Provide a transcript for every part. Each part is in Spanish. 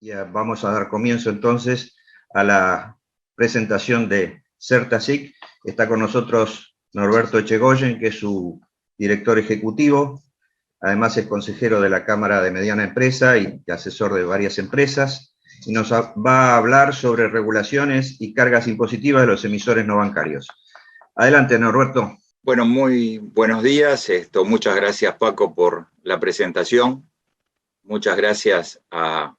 Ya vamos a dar comienzo entonces a la presentación de CERTA-SIC. Está con nosotros Norberto Echegoyen, que es su director ejecutivo. Además es consejero de la Cámara de Mediana Empresa y asesor de varias empresas. Y nos va a hablar sobre regulaciones y cargas impositivas de los emisores no bancarios. Adelante, Norberto. Bueno, muy buenos días. Muchas gracias, Paco, por la presentación. Muchas gracias a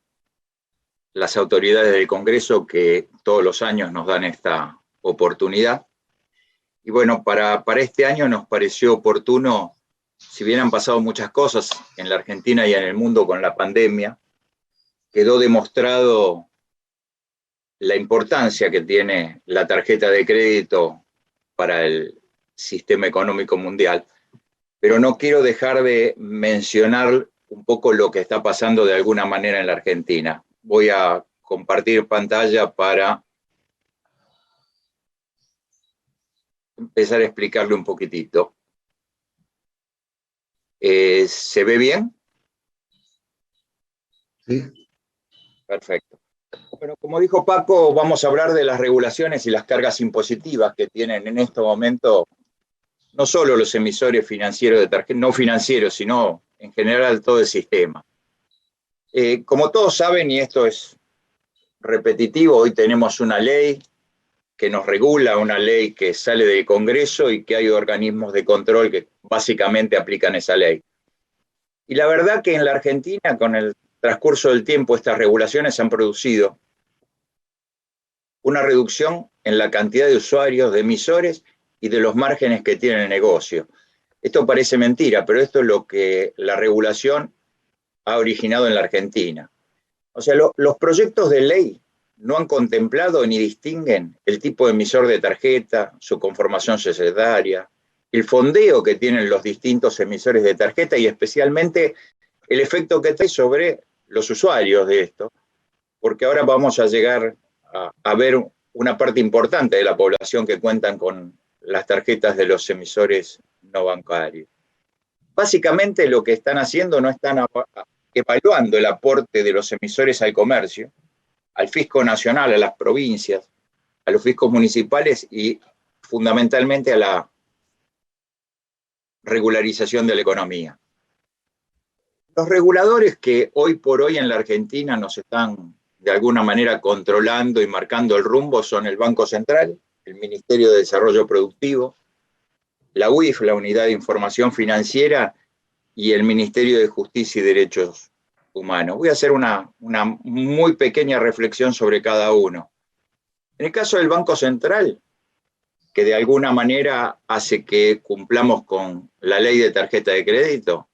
las autoridades del Congreso que todos los años nos dan esta oportunidad. Y bueno, para este año nos pareció oportuno, si bien han pasado muchas cosas en la Argentina y en el mundo con la pandemia, quedó demostrado la importancia que tiene la tarjeta de crédito para el sistema económico mundial. Pero no quiero dejar de mencionar un poco lo que está pasando de alguna manera en la Argentina. Voy a compartir pantalla para empezar a explicarle un poquitito. ¿Se ve bien? Sí. Perfecto. Bueno, como dijo Paco, vamos a hablar de las regulaciones y las cargas impositivas que tienen en este momento no solo los emisores financieros de tarjeta, no financieros, sino en general todo el sistema. Como todos saben, y esto es repetitivo, hoy tenemos una ley que nos regula, una ley que sale del Congreso y que hay organismos de control que básicamente aplican esa ley. Y la verdad que en la Argentina, con el transcurso del tiempo, estas regulaciones han producido una reducción en la cantidad de usuarios, de emisores y de los márgenes que tiene el negocio. Esto parece mentira, pero esto es lo que la regulación ha originado en la Argentina. O sea, los proyectos de ley no han contemplado ni distinguen el tipo de emisor de tarjeta, su conformación societaria, el fondeo que tienen los distintos emisores de tarjeta y especialmente el efecto que trae sobre los usuarios de esto, porque ahora vamos a llegar a ver una parte importante de la población que cuentan con las tarjetas de los emisores no bancarios. Básicamente lo que están haciendo no están evaluando el aporte de los emisores al comercio, al fisco nacional, a las provincias, a los fiscos municipales y fundamentalmente a la regularización de la economía. Los reguladores que hoy por hoy en la Argentina nos están de alguna manera controlando y marcando el rumbo son el Banco Central, el Ministerio de Desarrollo Productivo, la UIF, la Unidad de Información Financiera, y el Ministerio de Justicia y Derechos Humanos. Voy a hacer una muy pequeña reflexión sobre cada uno. En el caso del Banco Central, que de alguna manera hace que cumplamos con la ley de tarjeta de crédito,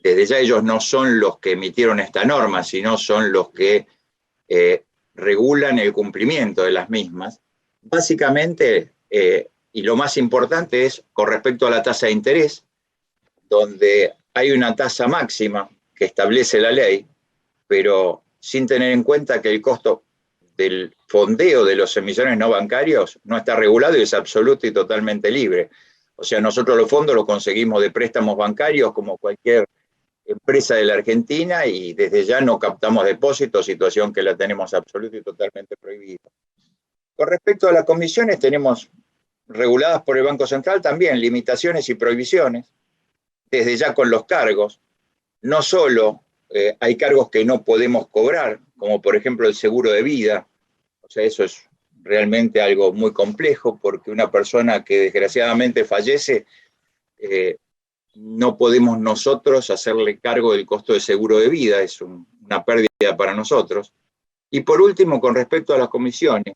desde ya ellos no son los que emitieron esta norma, sino son los que regulan el cumplimiento de las mismas. Básicamente, y lo más importante es con respecto a la tasa de interés, donde hay una tasa máxima que establece la ley, pero sin tener en cuenta que el costo del fondeo de los emisores no bancarios no está regulado y es absoluto y totalmente libre. O sea, nosotros los fondos los conseguimos de préstamos bancarios como cualquier empresa de la Argentina y desde ya no captamos depósitos, situación que la tenemos absoluta y totalmente prohibida. Con respecto a las comisiones, tenemos reguladas por el Banco Central también limitaciones y prohibiciones, desde ya con los cargos. No solo hay cargos que no podemos cobrar, como por ejemplo el seguro de vida, o sea, eso es realmente algo muy complejo, porque una persona que desgraciadamente fallece, no podemos nosotros hacerle cargo del costo de seguro de vida, es una pérdida para nosotros. Y por último, con respecto a las comisiones,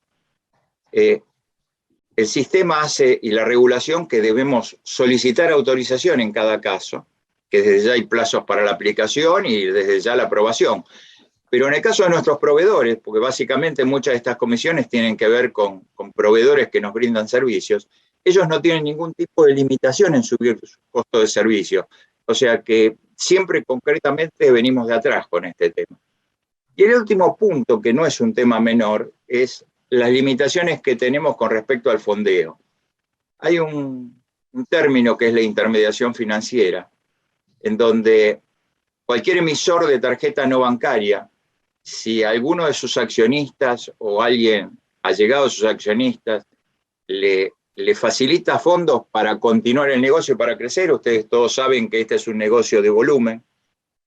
el sistema hace y la regulación que debemos solicitar autorización en cada caso, que desde ya hay plazos para la aplicación y desde ya la aprobación. Pero en el caso de nuestros proveedores, porque básicamente muchas de estas comisiones tienen que ver con proveedores que nos brindan servicios, ellos no tienen ningún tipo de limitación en subir su costo de servicio. O sea que siempre concretamente venimos de atrás con este tema. Y el último punto, que no es un tema menor, es las limitaciones que tenemos con respecto al fondeo. Hay un término que es la intermediación financiera, en donde cualquier emisor de tarjeta no bancaria si alguno de sus accionistas o alguien allegado a sus accionistas le facilita fondos para continuar el negocio, para crecer. Ustedes todos saben que este es un negocio de volumen,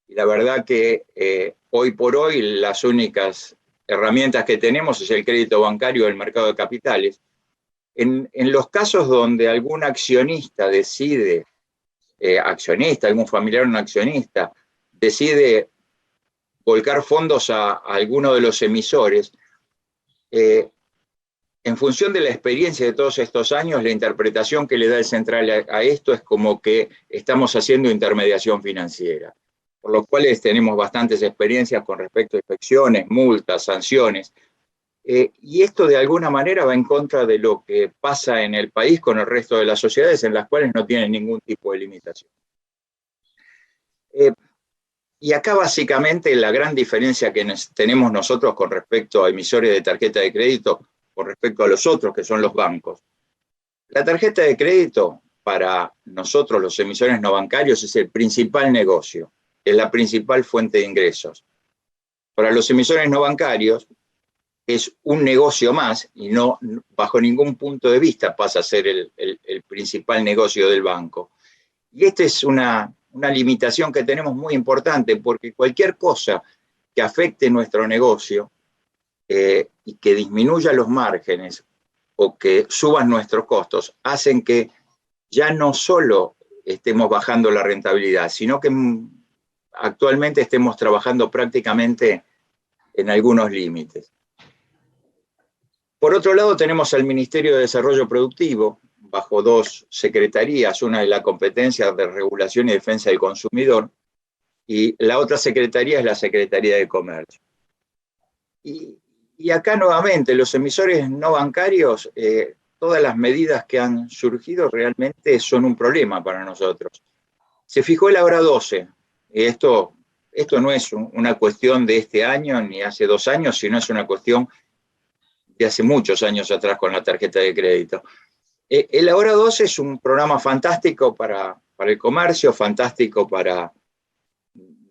y la verdad que hoy por hoy las únicas herramientas que tenemos es el crédito bancario del mercado de capitales. En los casos donde algún accionista decide, algún familiar o un accionista, decide volcar fondos a alguno de los emisores, en función de la experiencia de todos estos años, la interpretación que le da el central a esto es como que estamos haciendo intermediación financiera, por lo cual tenemos bastantes experiencias con respecto a inspecciones, multas, sanciones, y esto de alguna manera va en contra de lo que pasa en el país con el resto de las sociedades, en las cuales no tienen ningún tipo de limitación. Y acá básicamente la gran diferencia que tenemos nosotros con respecto a emisores de tarjeta de crédito, con respecto a los otros que son los bancos. La tarjeta de crédito para nosotros los emisores no bancarios es el principal negocio, es la principal fuente de ingresos. Para los emisores no bancarios es un negocio más y no bajo ningún punto de vista pasa a ser el principal negocio del banco. Y esta es una limitación que tenemos muy importante, porque cualquier cosa que afecte nuestro negocio y que disminuya los márgenes o que suban nuestros costos, hacen que ya no solo estemos bajando la rentabilidad, sino que actualmente estemos trabajando prácticamente en algunos límites. Por otro lado, tenemos al Ministerio de Desarrollo Productivo, bajo dos secretarías, una es la competencia de regulación y defensa del consumidor, y la otra secretaría es la Secretaría de Comercio. Y acá nuevamente, los emisores no bancarios, todas las medidas que han surgido realmente son un problema para nosotros. Se fijó la hora 12, y esto no es una cuestión de este año ni hace 2 años, sino es una cuestión de hace muchos años atrás con la tarjeta de crédito. El Ahora 12 es un programa fantástico para el comercio, fantástico para,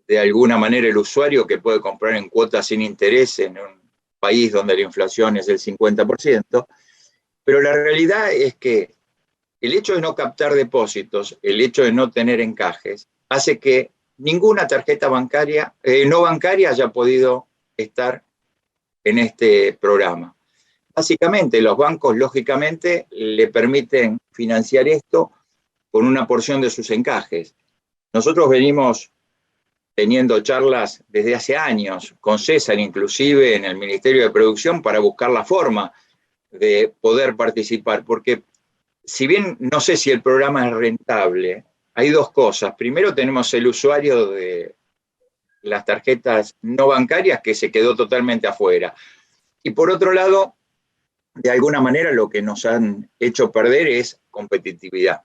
de alguna manera, el usuario que puede comprar en cuotas sin interés en un país donde la inflación es del 50%, pero la realidad es que el hecho de no captar depósitos, el hecho de no tener encajes, hace que ninguna tarjeta bancaria, no bancaria haya podido estar en este programa. Básicamente, los bancos, lógicamente, le permiten financiar esto con una porción de sus encajes. Nosotros venimos teniendo charlas desde hace años, con César inclusive, en el Ministerio de Producción, para buscar la forma de poder participar, porque si bien no sé si el programa es rentable, hay dos cosas. Primero, tenemos el usuario de las tarjetas no bancarias que se quedó totalmente afuera. Y por otro lado, de alguna manera lo que nos han hecho perder es competitividad.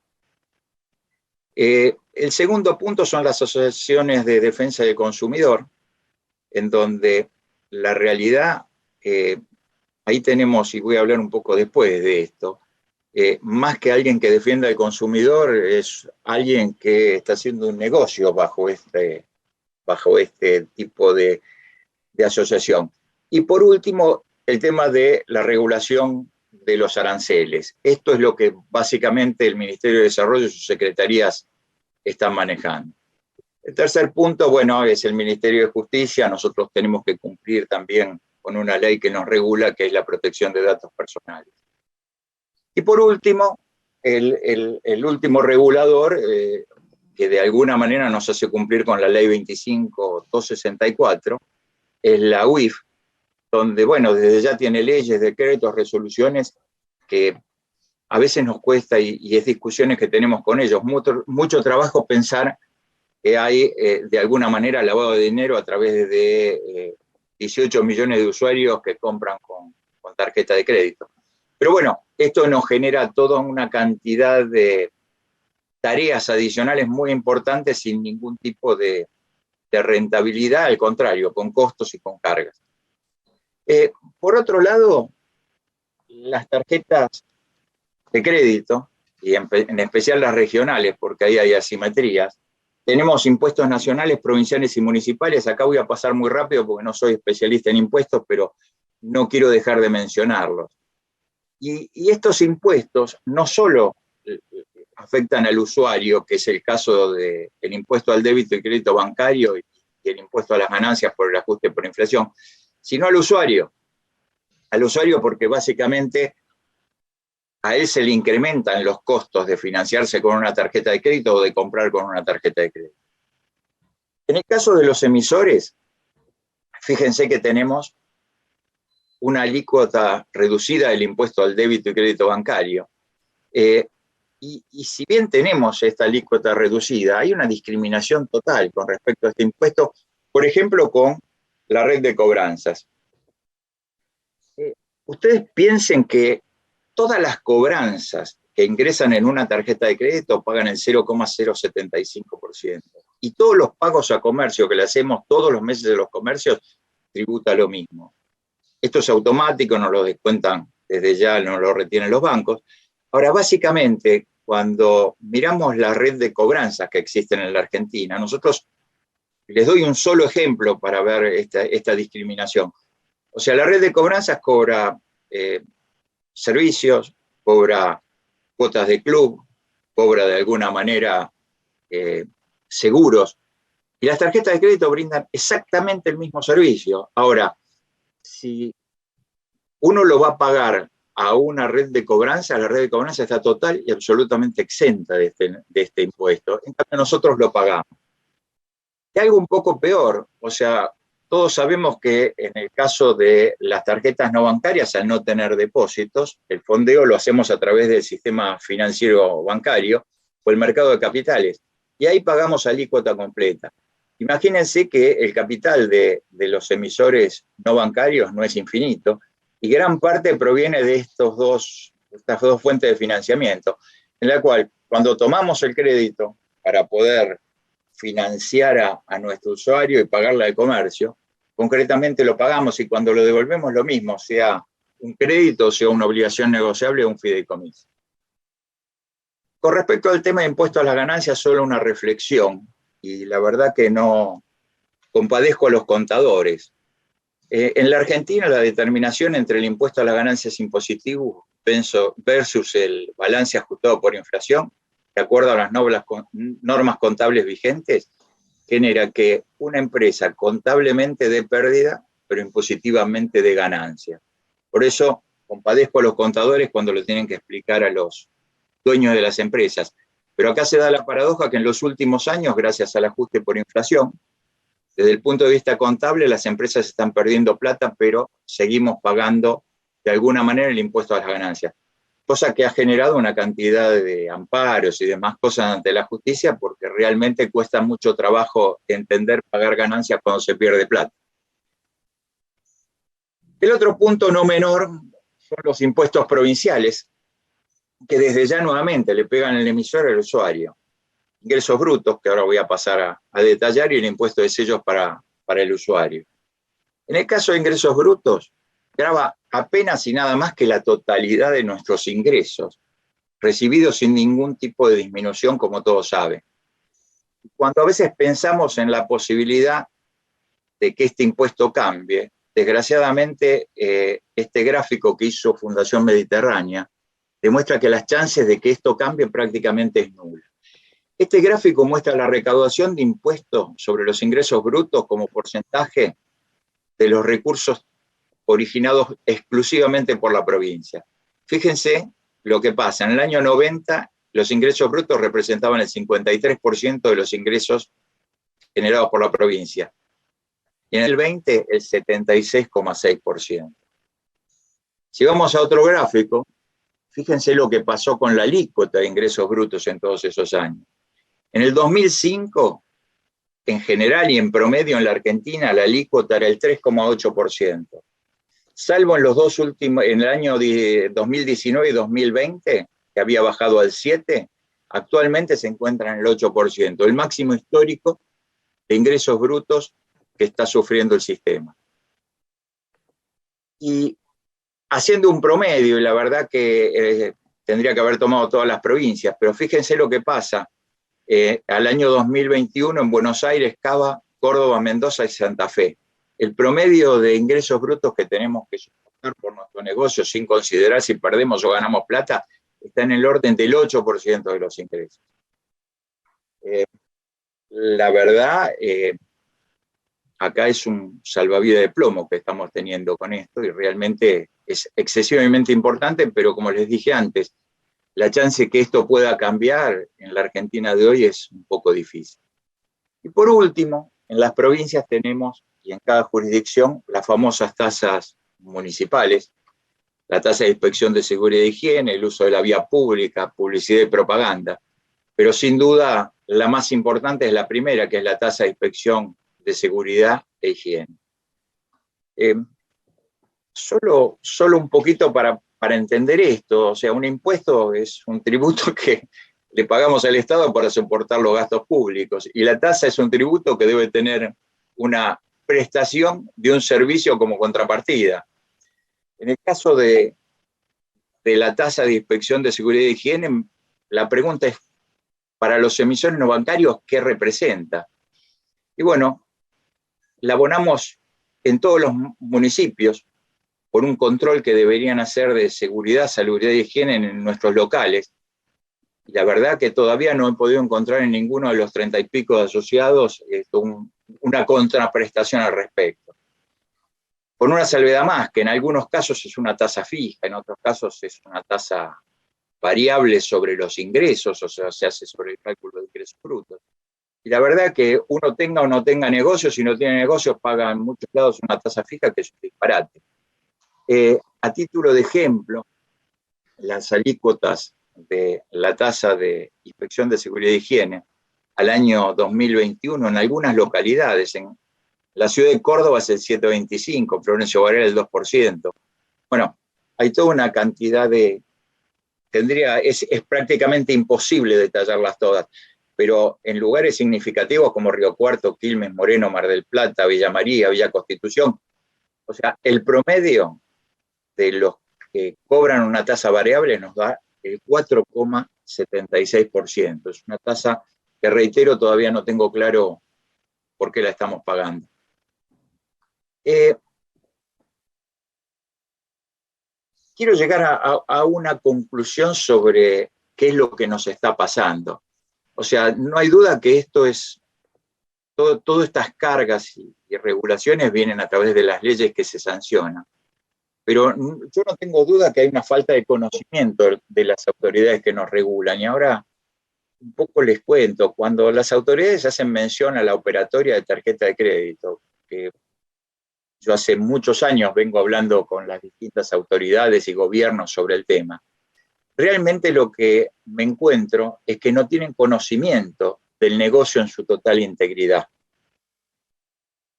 El segundo punto son las asociaciones de defensa del consumidor, en donde la realidad, ahí tenemos, y voy a hablar un poco después de esto, más que alguien que defienda al consumidor, es alguien que está haciendo un negocio bajo este tipo de asociación. Y por último, el tema de la regulación de los aranceles. Esto es lo que básicamente el Ministerio de Desarrollo y sus secretarías están manejando. El tercer punto, bueno, es el Ministerio de Justicia. Nosotros tenemos que cumplir también con una ley que nos regula, que es la protección de datos personales. Y por último, el último regulador, que de alguna manera nos hace cumplir con la ley 25.264, es la UIF, donde, bueno, desde ya tiene leyes, decretos, resoluciones que a veces nos cuesta, y es discusiones que tenemos con ellos, mucho trabajo pensar que hay de alguna manera lavado de dinero a través de 18 millones de usuarios que compran con tarjeta de crédito. Pero bueno, esto nos genera toda una cantidad de tareas adicionales muy importantes sin ningún tipo de rentabilidad, al contrario, con costos y con cargas. Por otro lado, las tarjetas de crédito, y en especial las regionales, porque ahí hay asimetrías, Tenemos impuestos nacionales, provinciales y municipales. Acá voy a pasar muy rápido porque no soy especialista en impuestos, pero no quiero dejar de mencionarlos. Y estos impuestos no solo afectan al usuario, que es el caso del impuesto al débito y crédito bancario y el impuesto a las ganancias por el ajuste por inflación, sino al usuario. Al usuario porque básicamente a él se le incrementan los costos de financiarse con una tarjeta de crédito o de comprar con una tarjeta de crédito. En el caso de los emisores, fíjense que tenemos una alícuota reducida del impuesto al débito y crédito bancario. Y si bien tenemos esta alícuota reducida, hay una discriminación total con respecto a este impuesto, por ejemplo, con la red de cobranzas. Ustedes piensen que todas las cobranzas que ingresan en una tarjeta de crédito pagan el 0,075%. Y todos los pagos a comercio que le hacemos todos los meses de los comercios tributa lo mismo. Esto es automático, no lo descuentan desde ya, no lo retienen los bancos. Ahora, básicamente, cuando miramos la red de cobranzas que existen en la Argentina, nosotros les doy un solo ejemplo para ver esta discriminación. O sea, la red de cobranzas cobra servicios, cobra cuotas de club, cobra de alguna manera seguros, y las tarjetas de crédito brindan exactamente el mismo servicio. Ahora, si uno lo va a pagar a una red de cobranza, la red de cobranza está total y absolutamente exenta de este impuesto. En cambio, nosotros lo pagamos. Y algo un poco peor, o sea, todos sabemos que en el caso de las tarjetas no bancarias, al no tener depósitos, el fondeo lo hacemos a través del sistema financiero bancario o el mercado de capitales. Y ahí pagamos alícuota completa. Imagínense que el capital de los emisores no bancarios no es infinito, y gran parte proviene de estas dos fuentes de financiamiento, en la cual cuando tomamos el crédito para poder financiar a nuestro usuario y pagarle al comercio, concretamente lo pagamos y cuando lo devolvemos lo mismo, sea un crédito, sea una obligación negociable o un fideicomiso. Con respecto al tema de impuesto a las ganancias, solo una reflexión, y la verdad que no compadezco a los contadores. En la Argentina, la determinación entre el impuesto a las ganancias impositivo versus el balance ajustado por inflación, de acuerdo a las normas contables vigentes, genera que una empresa contablemente dé pérdida, pero impositivamente dé ganancia. Por eso compadezco a los contadores cuando lo tienen que explicar a los dueños de las empresas. Pero acá se da la paradoja que en los últimos años, gracias al ajuste por inflación, desde el punto de vista contable, las empresas están perdiendo plata, pero seguimos pagando de alguna manera el impuesto a las ganancias, cosa que ha generado una cantidad de amparos y demás cosas ante la justicia, porque realmente cuesta mucho trabajo entender pagar ganancias cuando se pierde plata. El otro punto no menor son los impuestos provinciales, que desde ya nuevamente le pegan el emisor al usuario. Ingresos brutos, que ahora voy a pasar a detallar, y el impuesto de sellos para el usuario. En el caso de ingresos brutos, grava apenas y nada más que la totalidad de nuestros ingresos, recibidos sin ningún tipo de disminución, como todos saben. Cuando a veces pensamos en la posibilidad de que este impuesto cambie, desgraciadamente este gráfico que hizo Fundación Mediterránea demuestra que las chances de que esto cambie prácticamente es nula. Este gráfico muestra la recaudación de impuestos sobre los ingresos brutos como porcentaje de los recursos originados exclusivamente por la provincia. Fíjense lo que pasa. En el año 90, los ingresos brutos representaban el 53% de los ingresos generados por la provincia. Y en el 20, el 76,6%. Si vamos a otro gráfico, fíjense lo que pasó con la alícuota de ingresos brutos en todos esos años. En el 2005, en general y en promedio en la Argentina, la alícuota era el 3,8%. Salvo en los dos últimos, en el año 2019 y 2020, que había bajado al 7%, actualmente se encuentra en el 8%, el máximo histórico de ingresos brutos que está sufriendo el sistema. Y haciendo un promedio, y la verdad que tendría que haber tomado todas las provincias, pero fíjense lo que pasa al año 2021 en Buenos Aires, Cava, Córdoba, Mendoza y Santa Fe. El promedio de ingresos brutos que tenemos que soportar por nuestro negocio, sin considerar si perdemos o ganamos plata, está en el orden del 8% de los ingresos. La verdad, acá es un salvavidas de plomo que estamos teniendo con esto y realmente es excesivamente importante, pero como les dije antes, la chance que esto pueda cambiar en la Argentina de hoy es un poco difícil. Y por último, en las provincias tenemos, y en cada jurisdicción, las famosas tasas municipales, la tasa de inspección de seguridad e higiene, el uso de la vía pública, publicidad y propaganda. Pero sin duda, la más importante es la primera, que es la tasa de inspección de seguridad e higiene. Solo un poquito para entender esto, o sea, un impuesto es un tributo que le pagamos al Estado para soportar los gastos públicos, y la tasa es un tributo que debe tener una prestación de un servicio como contrapartida. En el caso de la tasa de inspección de seguridad e higiene, la pregunta es, para los emisores no bancarios, ¿qué representa? Y bueno, la abonamos en todos los municipios por un control que deberían hacer de seguridad, salubridad y higiene en nuestros locales. Y la verdad que todavía no he podido encontrar en ninguno de los 30 y pico de asociados una contraprestación al respecto. Con una salvedad más, que en algunos casos es una tasa fija, en otros casos es una tasa variable sobre los ingresos, o sea, se hace sobre el cálculo de ingresos brutos. Y la verdad que uno tenga o no tenga negocios, si no tiene negocios, paga en muchos lados una tasa fija que es un disparate. A título de ejemplo, las alícuotas de la tasa de inspección de seguridad e higiene al año 2021 en algunas localidades, en la ciudad de Córdoba es el 7,25, Florencio Varela el 2%. Bueno, hay toda una cantidad de... es prácticamente imposible detallarlas todas, pero en lugares significativos como Río Cuarto, Quilmes, Moreno, Mar del Plata, Villa María, Villa Constitución, o sea, el promedio de los que cobran una tasa variable nos da el 4,76%. Es una tasa que, reitero, todavía no tengo claro por qué la estamos pagando. Quiero llegar a una conclusión sobre qué es lo que nos está pasando. O sea, no hay duda que esto es, todas estas cargas y regulaciones vienen a través de las leyes que se sancionan. Pero yo no tengo duda que hay una falta de conocimiento de las autoridades que nos regulan. Y ahora un poco les cuento, cuando las autoridades hacen mención a la operatoria de tarjeta de crédito, que yo hace muchos años vengo hablando con las distintas autoridades y gobiernos sobre el tema, realmente lo que me encuentro es que no tienen conocimiento del negocio en su total integridad.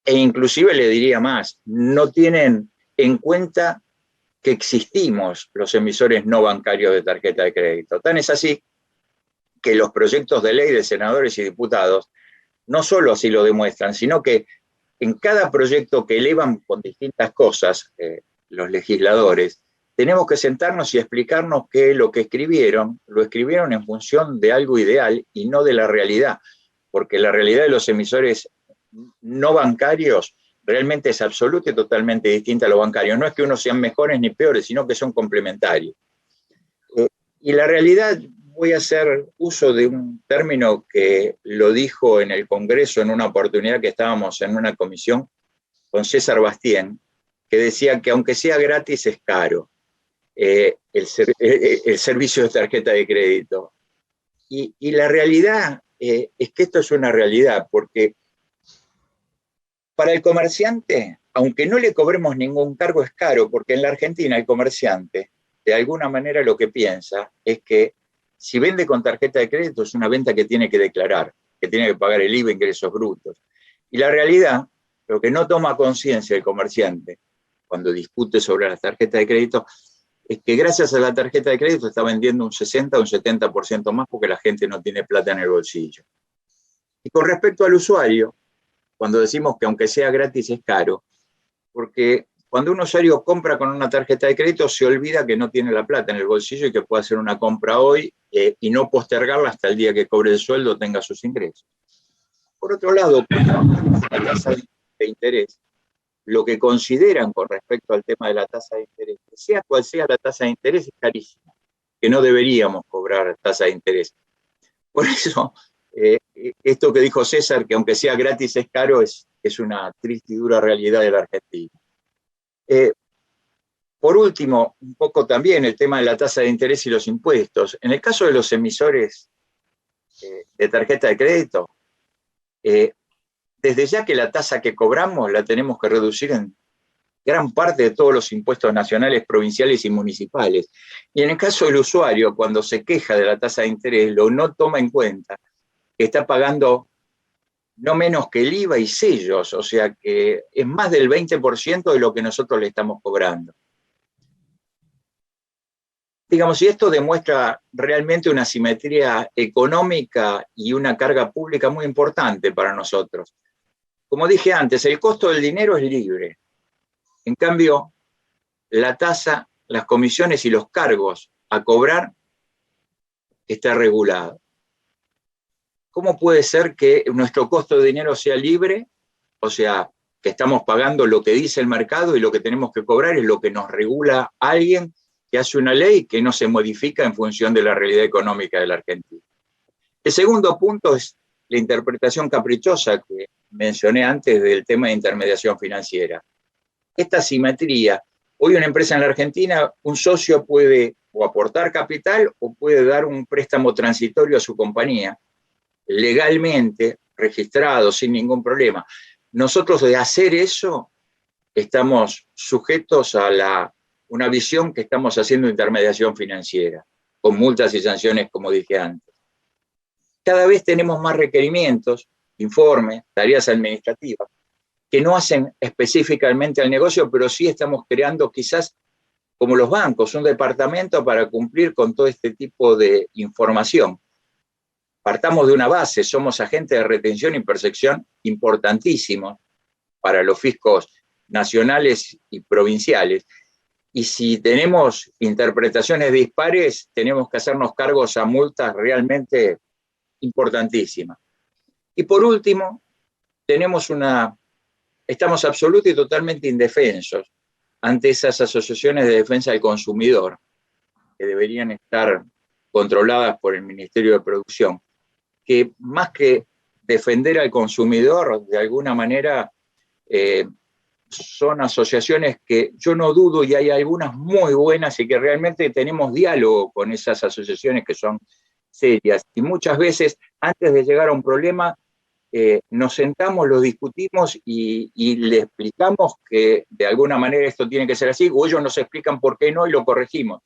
E inclusive le diría más, no tienen en cuenta que existimos los emisores no bancarios de tarjeta de crédito. Tan es así que los proyectos de ley de senadores y diputados no solo así lo demuestran, sino que en cada proyecto que elevan con distintas cosas los legisladores, tenemos que sentarnos y explicarnos que lo que escribieron, lo escribieron en función de algo ideal y no de la realidad, porque la realidad de los emisores no bancarios realmente es absoluta y totalmente distinta a los bancarios. No es que unos sean mejores ni peores, sino que son complementarios. Y la realidad, voy a hacer uso de un término que lo dijo en el Congreso en una oportunidad que estábamos en una comisión con César Bastien, que decía que aunque sea gratis es caro el servicio de tarjeta de crédito. Y la realidad es que esto es una realidad, porque para el comerciante, aunque no le cobremos ningún cargo, es caro, porque en la Argentina el comerciante, de alguna manera lo que piensa es que si vende con tarjeta de crédito es una venta que tiene que declarar, que tiene que pagar el IVA, ingresos brutos. Y la realidad, lo que no toma conciencia el comerciante cuando discute sobre las tarjetas de crédito, es que gracias a la tarjeta de crédito está vendiendo un 60 o un 70% más porque la gente no tiene plata en el bolsillo. Y con respecto al usuario, cuando decimos que aunque sea gratis es caro, porque Cuando un usuario compra con una tarjeta de crédito, se olvida que no tiene la plata en el bolsillo y que puede hacer una compra hoy y no postergarla hasta el día que cobre el sueldo o tenga sus ingresos. Por otro lado, la tasa de interés, lo que consideran con respecto al tema de la tasa de interés, que sea cual sea la tasa de interés, es carísima, que no deberíamos cobrar tasa de interés. Por eso, esto que dijo César, que aunque sea gratis es caro, es una triste y dura realidad de la Argentina. Por último, un poco también el tema de la tasa de interés y los impuestos. En el caso de los emisores de tarjeta de crédito, desde ya que la tasa que cobramos la tenemos que reducir en gran parte de todos los impuestos nacionales, provinciales y municipales. Y en el caso del usuario, cuando se queja de la tasa de interés, lo no toma en cuenta que está pagando no menos que el IVA y sellos, o sea que es más del 20% de lo que nosotros le estamos cobrando. Digamos, y esto demuestra realmente una asimetría económica y una carga pública muy importante para nosotros. Como dije antes, el costo del dinero es libre. En cambio, la tasa, las comisiones y los cargos a cobrar está regulado. ¿Cómo puede ser que nuestro costo de dinero sea libre? O sea, que estamos pagando lo que dice el mercado y lo que tenemos que cobrar es lo que nos regula alguien que hace una ley que no se modifica en función de la realidad económica de la Argentina. El segundo punto es la interpretación caprichosa que mencioné antes del tema de intermediación financiera. Esta asimetría, hoy una empresa en la Argentina, un socio puede o aportar capital o puede dar un préstamo transitorio a su compañía, legalmente registrado, sin ningún problema. Nosotros de hacer eso estamos sujetos a una visión que estamos haciendo intermediación financiera, con multas y sanciones, como dije antes. Cada vez tenemos más requerimientos, informes, tareas administrativas, que no hacen específicamente al negocio, pero sí estamos creando quizás, como los bancos, un departamento para cumplir con todo este tipo de información. Partamos de una base, somos agentes de retención y percepción importantísimos para los fiscos nacionales y provinciales. Y si tenemos interpretaciones dispares, tenemos que hacernos cargos a multas realmente importantísimas. Y por último, estamos absolutamente y totalmente indefensos ante esas asociaciones de defensa del consumidor, que deberían estar controladas por el Ministerio de Producción, que más que defender al consumidor, de alguna manera, son asociaciones que yo no dudo, y hay algunas muy buenas, y que realmente tenemos diálogo con esas asociaciones que son serias. Y muchas veces, antes de llegar a un problema, nos sentamos, lo discutimos y le explicamos que de alguna manera esto tiene que ser así, o ellos nos explican por qué no y lo corregimos.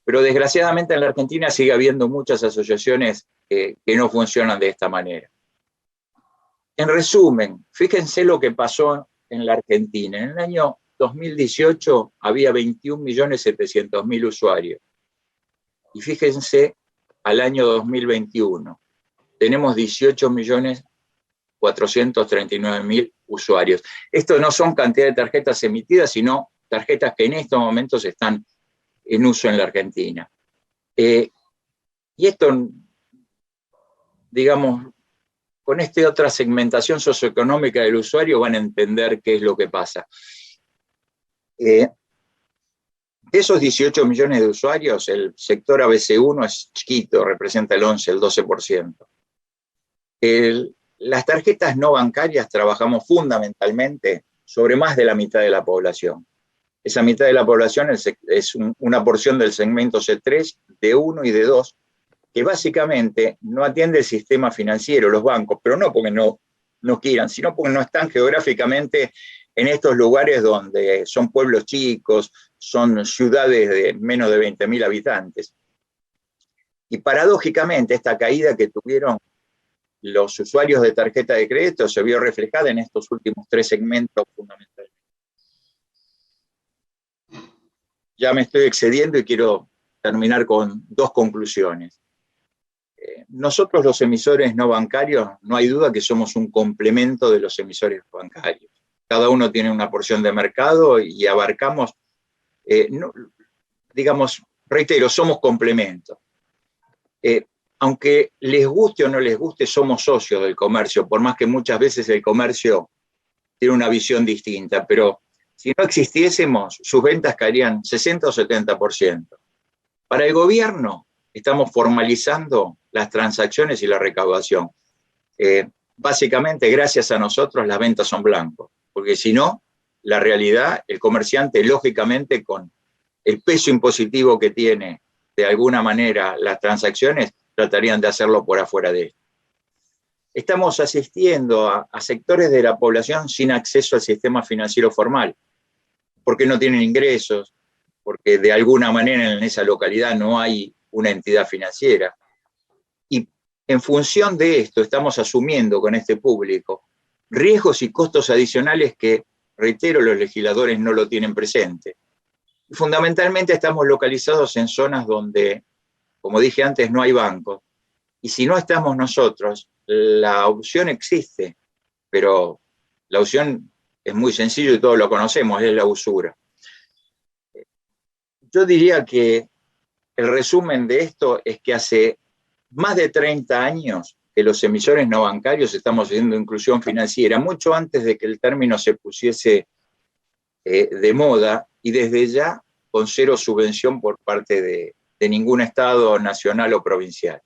Pero desgraciadamente en la Argentina sigue habiendo muchas asociaciones que no funcionan de esta manera. En resumen, fíjense lo que pasó en la Argentina. En el año 2018 había 21.700.000 usuarios. Y fíjense al año 2021. Tenemos 18.439.000 usuarios. Esto no son cantidad de tarjetas emitidas, sino tarjetas que en estos momentos están en uso en la Argentina. Y esto, digamos, con esta otra segmentación socioeconómica del usuario van a entender qué es lo que pasa. De esos 18 millones de usuarios, el sector ABC1 es chiquito, representa el 11, el 12%. Las tarjetas no bancarias trabajamos fundamentalmente sobre más de la mitad de la población. Esa mitad de la población es una porción del segmento C3, D1 y D2, que básicamente no atiende el sistema financiero, los bancos, pero no porque no quieran, sino porque no están geográficamente en estos lugares donde son pueblos chicos, son ciudades de menos de 20.000 habitantes. Y paradójicamente esta caída que tuvieron los usuarios de tarjeta de crédito se vio reflejada en estos últimos 3 segmentos fundamentales. Ya me estoy excediendo y quiero terminar con 2 conclusiones. Nosotros los emisores no bancarios, no hay duda que somos un complemento de los emisores bancarios. cada uno tiene una porción de mercado y abarcamos, digamos, reitero, somos complementos. Aunque les guste o no les guste, somos socios del comercio, por más que muchas veces el comercio tiene una visión distinta, pero si no existiésemos, sus ventas caerían 60 o 70%. Para el gobierno, estamos formalizando las transacciones y la recaudación. Básicamente, gracias a nosotros, las ventas son blancos, porque si no, la realidad, el comerciante, lógicamente, con el peso impositivo que tiene de alguna manera las transacciones, tratarían de hacerlo por afuera de esto. Estamos asistiendo a sectores de la población sin acceso al sistema financiero formal, porque no tienen ingresos, porque de alguna manera en esa localidad no hay una entidad financiera. Y en función de esto estamos asumiendo con este público riesgos y costos adicionales que, reitero, los legisladores no lo tienen presente. Fundamentalmente estamos localizados en zonas donde, como dije antes, no hay bancos. Y si no estamos nosotros, la opción existe, pero la opción es muy sencilla y todos lo conocemos, es la usura. Yo diría que el resumen de esto es que hace más de 30 años que los emisores no bancarios estamos haciendo inclusión financiera, mucho antes de que el término se pusiese de moda, y desde ya con cero subvención por parte de ningún Estado nacional o provincial.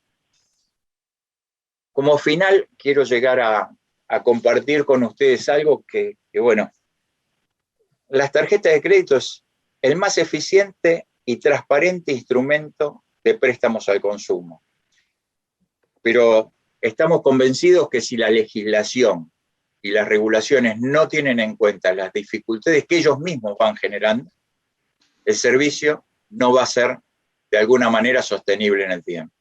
Como final, quiero llegar a compartir con ustedes algo que, bueno, las tarjetas de crédito es el más eficiente y transparente instrumento de préstamos al consumo. Pero estamos convencidos que si la legislación y las regulaciones no tienen en cuenta las dificultades que ellos mismos van generando, el servicio no va a ser de alguna manera sostenible en el tiempo.